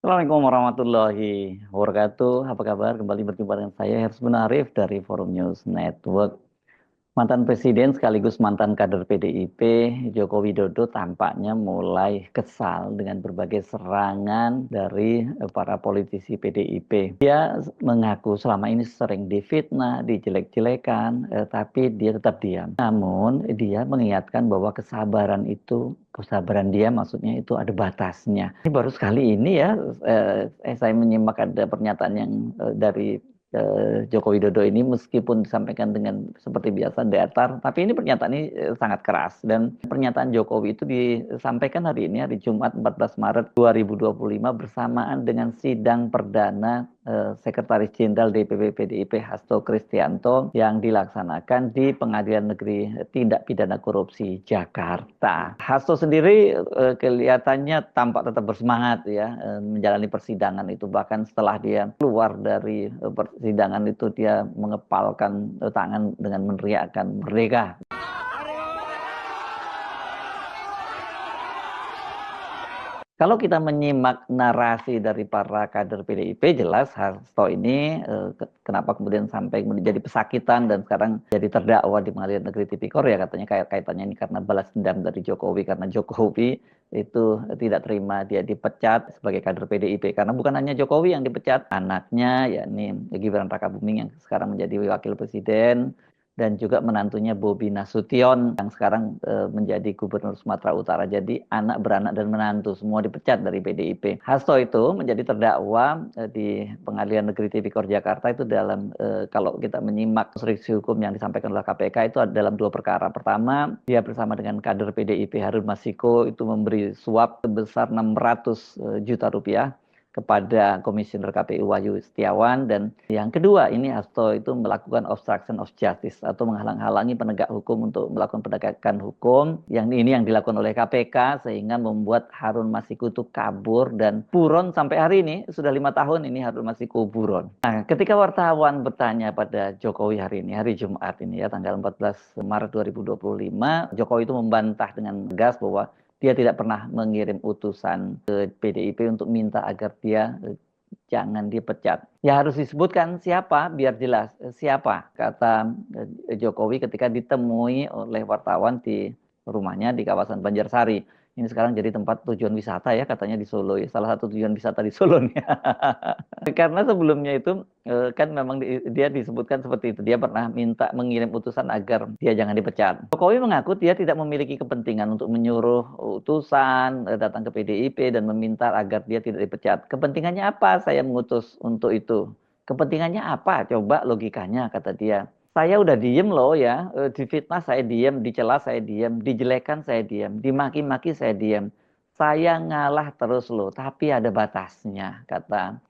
Assalamualaikum warahmatullahi wabarakatuh. Apa kabar? Kembali berjumpa dengan saya Hersman Munarif dari Forum News Network. Mantan Presiden sekaligus mantan kader PDIP Joko Widodo tampaknya mulai kesal dengan berbagai serangan dari para politisi PDIP. Dia mengaku selama ini sering difitnah, dijelek-jelekan, tapi dia tetap diam. Namun dia mengingatkan bahwa kesabaran dia maksudnya itu ada batasnya. Ini baru sekali ini ya, saya menyimak ada pernyataan yang dari Joko Widodo ini meskipun disampaikan dengan seperti biasa datar, tapi ini pernyataan ini sangat keras dan pernyataan Jokowi itu disampaikan hari ini hari Jumat 14 Maret 2025 bersamaan dengan sidang perdana Sekretaris Jenderal DPP PDIP Hasto Kristianto yang dilaksanakan di Pengadilan Negeri Tindak Pidana Korupsi Jakarta. Hasto sendiri kelihatannya tampak tetap bersemangat ya menjalani persidangan itu, bahkan setelah dia keluar dari persidangan itu dia mengepalkan tangan dengan meneriakkan merdeka. Kalau kita menyimak narasi dari para kader PDIP, jelas Hasto ini kenapa kemudian sampai menjadi pesakitan dan sekarang jadi terdakwa di Pengadilan Negeri Tipikor ya, katanya kaitannya ini karena balas dendam dari Jokowi, karena Jokowi itu tidak terima dia dipecat sebagai kader PDIP, karena bukan hanya Jokowi yang dipecat, anaknya yakni Gibran Rakabuming yang sekarang menjadi wakil presiden, dan juga menantunya Bobi Nasution yang sekarang menjadi gubernur Sumatera Utara. Jadi anak beranak dan menantu semua dipecat dari PDIP. Hasto itu menjadi terdakwa di Pengadilan Negeri Tipikor Jakarta itu dalam kalau kita menyimak instruksi hukum yang disampaikan oleh KPK itu ada dalam dua perkara. Pertama, dia bersama dengan kader PDIP Harun Masiku itu memberi suap sebesar 600 juta rupiah kepada Komisioner KPU Wahyu Setiawan, dan yang kedua ini Hasto itu melakukan obstruction of justice atau menghalang-halangi penegak hukum untuk melakukan penegakan hukum, yang ini yang dilakukan oleh KPK sehingga membuat Harun Masiku itu kabur dan buron sampai hari ini. Sudah 5 tahun ini Harun Masiku buron. Nah, ketika wartawan bertanya pada Jokowi hari ini, hari Jumat ini ya tanggal 14 Maret 2025, Jokowi itu membantah dengan tegas bahwa dia tidak pernah mengirim utusan ke PDIP untuk minta agar dia jangan dipecat. Ya harus disebutkan siapa, biar jelas siapa, kata Jokowi ketika ditemui oleh wartawan di rumahnya di kawasan Banjarsari. Ini sekarang jadi tempat tujuan wisata ya katanya di Solo ya, salah satu tujuan wisata di Solo nih. Karena sebelumnya itu kan memang dia disebutkan seperti itu. Dia pernah minta mengirim utusan agar dia jangan dipecat. Jokowi mengaku dia tidak memiliki kepentingan untuk menyuruh utusan datang ke PDIP dan meminta agar dia tidak dipecat. Kepentingannya apa saya mengutus untuk itu? Kepentingannya apa? Coba logikanya, kata dia. Saya udah diem loh ya, difitnah saya diem, dicela saya diem, dijelekan saya diem, dimaki-maki saya diem. Saya ngalah terus loh, tapi ada batasnya, kata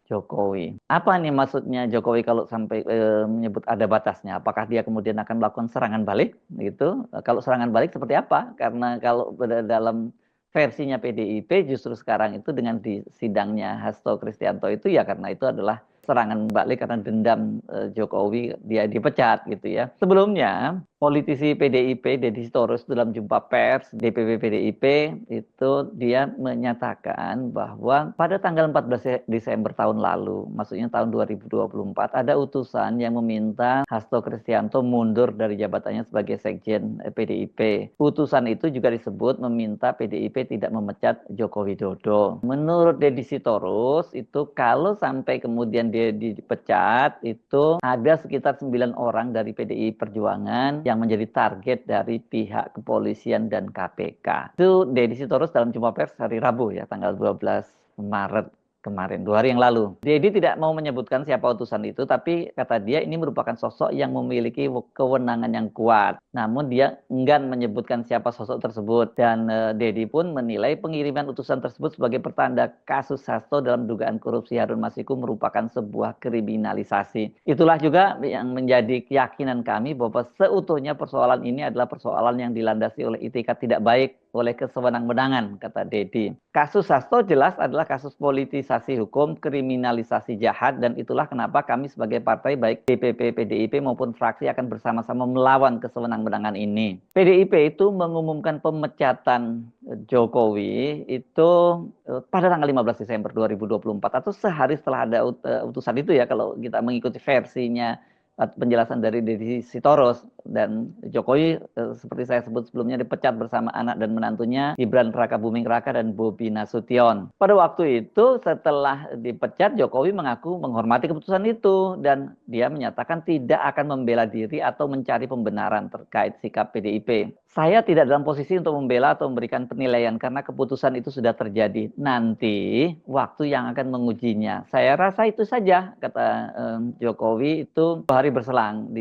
Jokowi. Apa nih maksudnya Jokowi kalau sampai menyebut ada batasnya? Apakah dia kemudian akan melakukan serangan balik gitu? Kalau serangan balik seperti apa? Karena kalau dalam versinya PDIP justru sekarang itu dengan di sidangnya Hasto Kristianto itu ya karena itu adalah serangan balik karena dendam Jokowi dia dipecat gitu ya. Sebelumnya politisi PDIP Deddy Sitorus dalam jumpa pers DPP PDIP itu dia menyatakan bahwa pada tanggal 14 Desember tahun lalu, maksudnya tahun 2024, ada utusan yang meminta Hasto Kristianto mundur dari jabatannya sebagai sekjen PDIP. Utusan itu juga disebut meminta PDIP tidak memecat Joko Widodo. Menurut Deddy Sitorus itu kalau sampai kemudian dia dipecat itu ada sekitar 9 orang dari PDI Perjuangan yang menjadi target dari pihak kepolisian dan KPK. Itu Deddy Sitorus dalam jumpa pers hari Rabu ya tanggal 12 Maret kemarin, 2 hari yang lalu. Deddy tidak mau menyebutkan siapa utusan itu, tapi kata dia ini merupakan sosok yang memiliki kewenangan yang kuat. Namun dia enggan menyebutkan siapa sosok tersebut. Dan Deddy pun menilai pengiriman utusan tersebut sebagai pertanda kasus Hasto dalam dugaan korupsi Harun Masiku merupakan sebuah kriminalisasi. Itulah juga yang menjadi keyakinan kami bahwa seutuhnya persoalan ini adalah persoalan yang dilandasi oleh itikat tidak baik, oleh kesewenang-wenangan, kata Deddy. Kasus Hasto jelas adalah kasus politisasi hukum, kriminalisasi jahat, dan itulah kenapa kami sebagai partai baik DPP, PDIP maupun fraksi akan bersama-sama melawan kesewenang-wenangan ini. PDIP itu mengumumkan pemecatan Jokowi itu pada tanggal 15 Desember 2024 atau sehari setelah ada utusan itu ya, kalau kita mengikuti versinya penjelasan dari Deddy Sitorus. Dan Jokowi seperti saya sebut sebelumnya dipecat bersama anak dan menantunya Gibran Rakabuming Raka dan Bobi Nasution. Pada waktu itu setelah dipecat, Jokowi mengaku menghormati keputusan itu dan dia menyatakan tidak akan membela diri atau mencari pembenaran terkait sikap PDIP. Saya tidak dalam posisi untuk membela atau memberikan penilaian karena keputusan itu sudah terjadi. Nanti waktu yang akan mengujinya. Saya rasa itu saja, kata Jokowi itu 2 hari berselang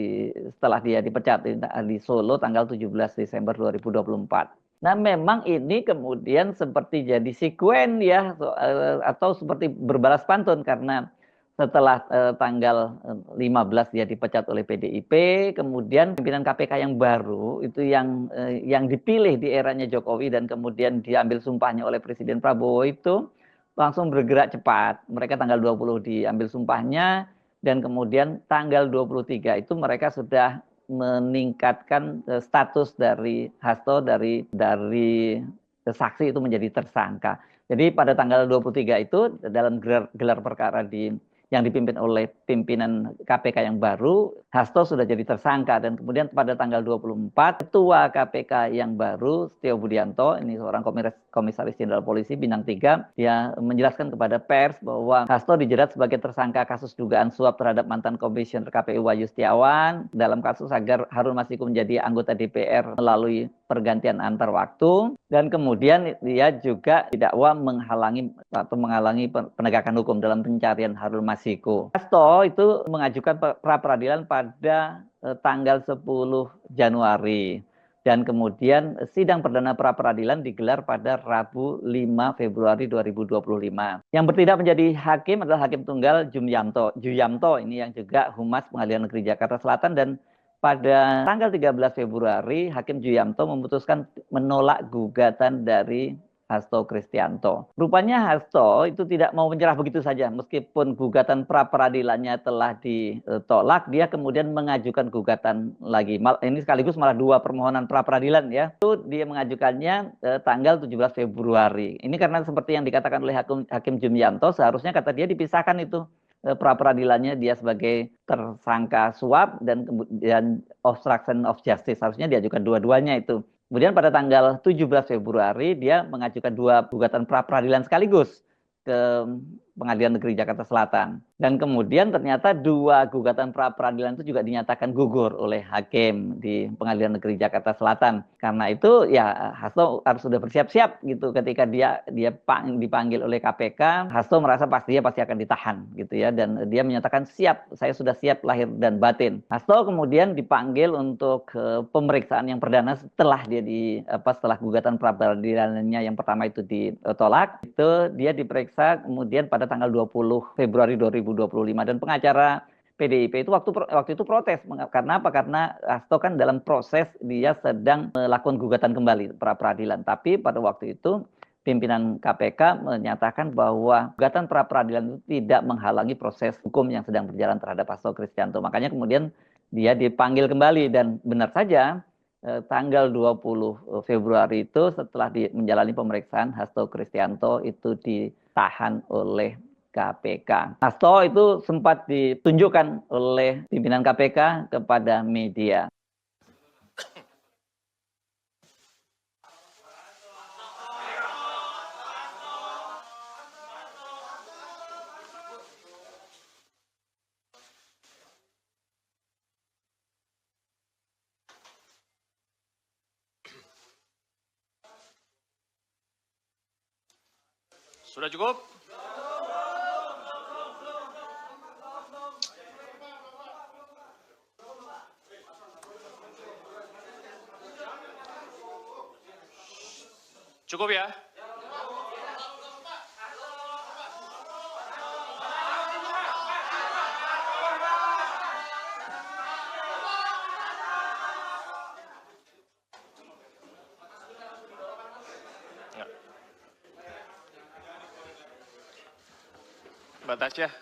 setelah dia dipecat di Solo tanggal 17 Desember 2024. Nah, memang ini kemudian seperti jadi sekuen ya, atau seperti berbalas pantun karena setelah tanggal 15 dia dipecat oleh PDIP, kemudian pimpinan KPK yang baru itu yang dipilih di eranya Jokowi dan kemudian diambil sumpahnya oleh Presiden Prabowo itu langsung bergerak cepat. Mereka tanggal 20 diambil sumpahnya dan kemudian tanggal 23 itu mereka sudah meningkatkan status dari Hasto dari saksi itu menjadi tersangka. Jadi pada tanggal 23 itu dalam gelar perkara yang dipimpin oleh pimpinan KPK yang baru, Hasto sudah jadi tersangka dan kemudian pada tanggal 24 Ketua KPK yang baru Setio Budianto, ini seorang komisaris jenderal polisi bintang 3, dia menjelaskan kepada pers bahwa Hasto dijerat sebagai tersangka kasus dugaan suap terhadap mantan komisioner KPU Wahyu Setiawan dalam kasus agar Harun Masiku menjadi anggota DPR melalui pergantian antar waktu, dan kemudian dia juga didakwa menghalangi penegakan hukum dalam pencarian Harun Masiku. Hasto itu mengajukan pra peradilan pada tanggal 10 Januari dan kemudian sidang perdana pra peradilan digelar pada Rabu 5 Februari 2025. Yang bertindak menjadi hakim adalah Hakim Tunggal Juyamto ini yang juga Humas Pengadilan Negeri Jakarta Selatan, dan pada tanggal 13 Februari, Hakim Juyamto memutuskan menolak gugatan dari Hasto Kristianto. Rupanya Hasto itu tidak mau menyerah begitu saja. Meskipun gugatan pra-peradilannya telah ditolak, dia kemudian mengajukan gugatan lagi. Ini sekaligus malah 2 permohonan pra-peradilan ya. Itu dia mengajukannya tanggal 17 Februari. Ini karena seperti yang dikatakan oleh Hakim Juyamto, seharusnya kata dia dipisahkan itu pra-peradilannya dia sebagai tersangka suap dan kemudian obstruction of justice. Harusnya diajukan dua-duanya itu. Kemudian pada tanggal 17 Februari dia mengajukan 2 gugatan pra-peradilan sekaligus ke Pengadilan Negeri Jakarta Selatan. Dan kemudian ternyata 2 gugatan pra-peradilan itu juga dinyatakan gugur oleh hakim di Pengadilan Negeri Jakarta Selatan. Karena itu ya Hasto harus sudah bersiap-siap gitu ketika dia dipanggil oleh KPK. Hasto merasa dia pasti akan ditahan gitu ya, dan dia menyatakan siap, saya sudah siap lahir dan batin. Hasto kemudian dipanggil untuk pemeriksaan yang perdana setelah setelah gugatan pra-peradilannya yang pertama itu ditolak. Itu dia diperiksa kemudian pada tanggal 20 Februari 2025, dan pengacara PDIP itu waktu itu protes. Karena apa? Karena Hasto kan dalam proses dia sedang melakukan gugatan kembali pra peradilan. Tapi pada waktu itu pimpinan KPK menyatakan bahwa gugatan pra peradilan itu tidak menghalangi proses hukum yang sedang berjalan terhadap Hasto Kristianto. Makanya kemudian dia dipanggil kembali, dan benar saja tanggal 20 Februari itu setelah menjalani pemeriksaan Hasto Kristianto itu ditahan oleh KPK. Hasto itu sempat ditunjukkan oleh pimpinan KPK kepada media. Sudah cukup? Cukup ya? Mbak Tasya,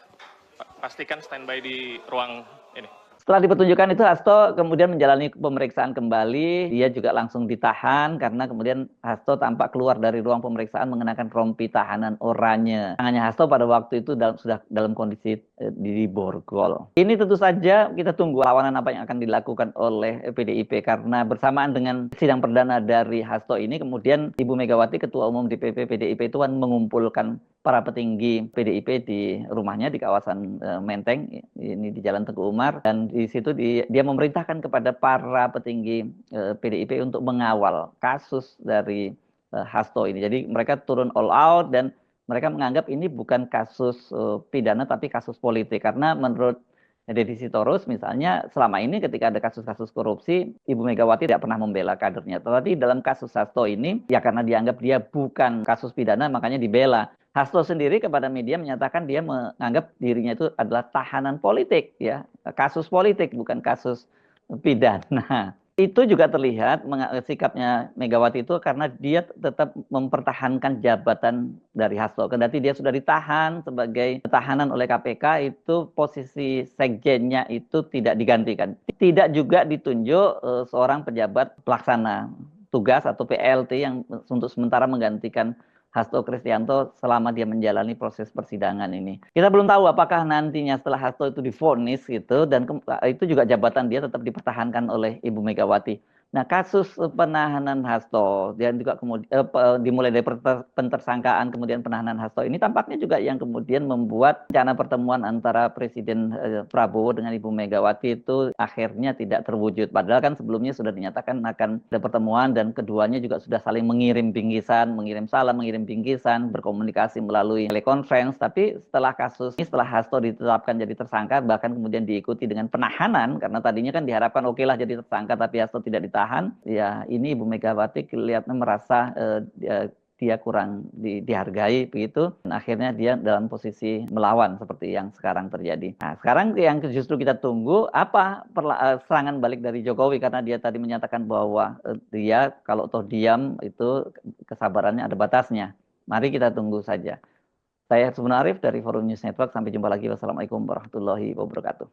pastikan standby di ruang ini. Setelah dipertunjukkan itu Hasto kemudian menjalani pemeriksaan kembali, dia juga langsung ditahan karena kemudian Hasto tampak keluar dari ruang pemeriksaan mengenakan rompi tahanan oranye. Tangannya Hasto pada waktu itu sudah dalam kondisi di borgol. Ini tentu saja kita tunggu lawanan apa yang akan dilakukan oleh PDIP karena bersamaan dengan sidang perdana dari Hasto ini kemudian Ibu Megawati Ketua Umum DPP PDIP itu kan mengumpulkan para petinggi PDIP di rumahnya di kawasan Menteng, ini di Jalan Teguh Umar, dan di situ dia memerintahkan kepada para petinggi PDIP untuk mengawal kasus dari Hasto ini. Jadi mereka turun all out dan mereka menganggap ini bukan kasus pidana tapi kasus politik karena menurut Deddy Sitorus misalnya selama ini ketika ada kasus-kasus korupsi Ibu Megawati tidak pernah membela kadernya. Tetapi dalam kasus Hasto ini ya karena dianggap dia bukan kasus pidana makanya dibela. Hasto sendiri kepada media menyatakan dia menganggap dirinya itu adalah tahanan politik, ya, kasus politik bukan kasus pidana. Itu juga terlihat sikapnya Megawati itu karena dia tetap mempertahankan jabatan dari Hasto. Kendati dia sudah ditahan sebagai tahanan oleh KPK, itu posisi sekjennya itu tidak digantikan. Tidak juga ditunjuk seorang pejabat pelaksana tugas atau PLT yang untuk sementara menggantikan Hasto Kristianto selama dia menjalani proses persidangan ini. Kita belum tahu apakah nantinya setelah Hasto itu divonis gitu dan itu juga jabatan dia tetap dipertahankan oleh Ibu Megawati. Nah, kasus penahanan Hasto dan juga kemudian dimulai dari pentersangkaan kemudian penahanan Hasto ini tampaknya juga yang kemudian membuat rencana pertemuan antara Presiden Prabowo dengan Ibu Megawati itu akhirnya tidak terwujud. Padahal kan sebelumnya sudah dinyatakan akan ada pertemuan dan keduanya juga sudah saling mengirim bingkisan, mengirim salam, mengirim bingkisan, berkomunikasi melalui telekonferensi. Tapi setelah kasus ini, setelah Hasto ditetapkan jadi tersangka, bahkan kemudian diikuti dengan penahanan karena tadinya kan diharapkan oke lah jadi tersangka tapi Hasto tidak ditahan. Ya ini Ibu Megawati kelihatannya merasa dia kurang dihargai begitu dan akhirnya dia dalam posisi melawan seperti yang sekarang terjadi. Nah, sekarang yang justru kita tunggu apa serangan balik dari Jokowi karena dia tadi menyatakan bahwa dia kalau toh diam itu kesabarannya ada batasnya. Mari kita tunggu saja. Saya Subhan Arif dari Forum News Network. Sampai jumpa lagi. Wassalamualaikum warahmatullahi wabarakatuh.